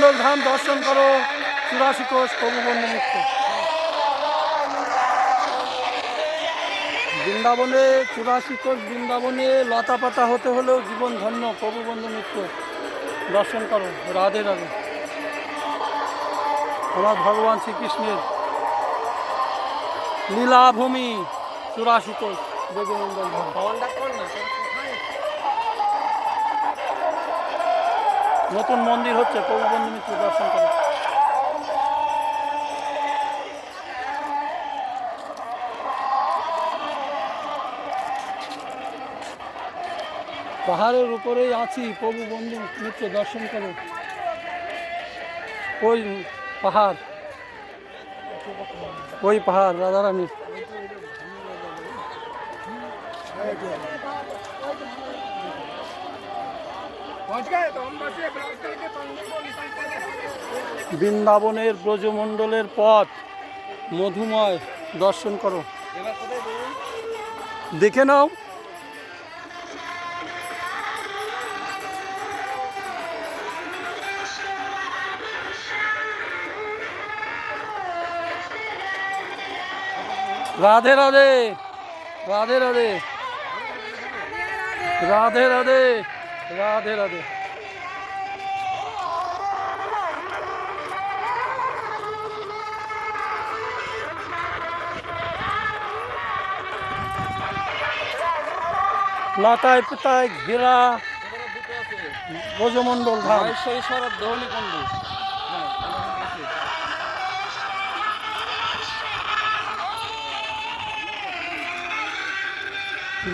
ব্রজমণ্ডল ধাম দর্শন করো, 84 কোষ প্রভু বন্ধু মিত্র। বৃন্দাবনে 84 কোষ বৃন্দাবনে লতা পাতা হতে হলেও জীবন ধন্য প্রভু বন্ধু মিত্র। দর্শন করো, রাধে রাধে। আমার ভগবান শ্রীকৃষ্ণের লীলাভূমি 84 কোষ ব্রজমণ্ডল ধাম। নতুন মন্দির হচ্ছে, প্রভু বন্ধু মিত্র দর্শন করো। পাহাড়ের উপরেই আছি, প্রভু বন্ধু মিত্র দর্শন করো। ওই পাহাড়, ওই পাহাড় রাধারানী। বৃন্দাবনের ব্রজমণ্ডলের পথ মধুময়, দর্শন করো। দেখে নাও। রাধে রাধে, রাধে রাধে, রাধে রাধে, রাধে রাধে। লতায় পাতায় ঘেরা ব্রজমণ্ডল ধাম।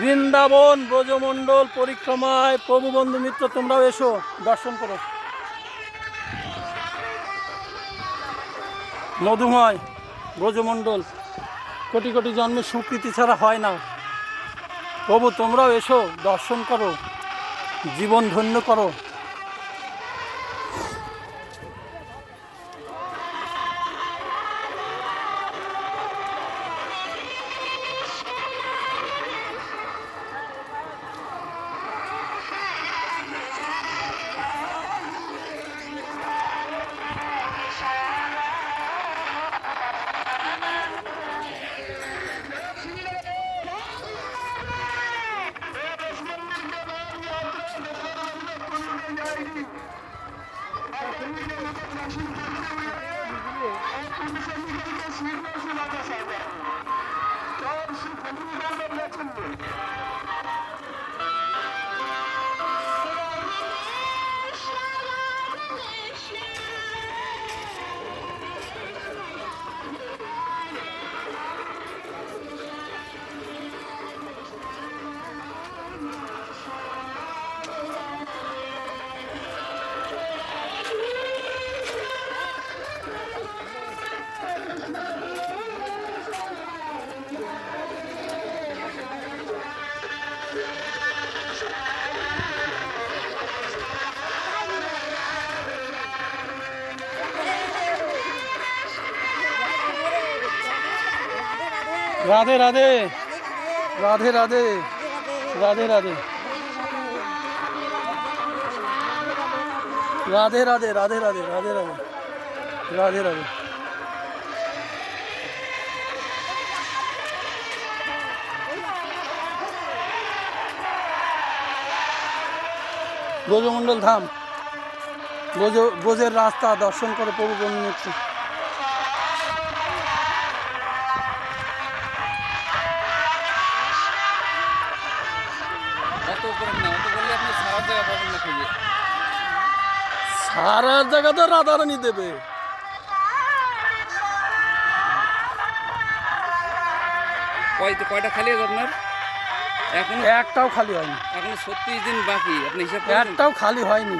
বৃন্দাবন ব্রজমণ্ডল পরিক্রমায় প্রভু বন্ধু মিত্র তোমরাও এসো, দর্শন করো। মধুময় ব্রজমণ্ডল কোটি কোটি জন্মের স্বীকৃতি ছাড়া হয় না। প্রভু তোমরাও এসো, দর্শন করো, জীবন ধন্য করো। রাধে রাধে, রাধে রাধে, রাধে রাধে, রাধে রাধে, রাধে রাধে, রাধে রাধে, রাধে রাধে। ব্রজমণ্ডল ধাম, ব্রজের রাস্তা দর্শন করে প্রভু বন্ধু মিত্র। সারা জায়গা তো রাধারানী দেবে। কয়টা খালি আছে আপনার? এখনো একটাও খালি হয়নি। এখনো 36 দিন বাকি। আপনি হিসাব একটাও খালি হয়নি।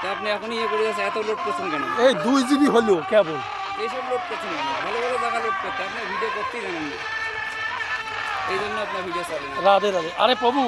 তা আপনি এখনই ইয়ে করে যাচ্ছেন, এত লোড করছেন কেন? এই 2 GB হলো কেবল। এইসব লোড করছেন কেন? ভালো ভালো জায়গা লোড করতে আপনি ভিডিও করতেই জানেন না, এই জন্য আপনার ভিডিও চালান। রাধে রাধে। আরে প্রভু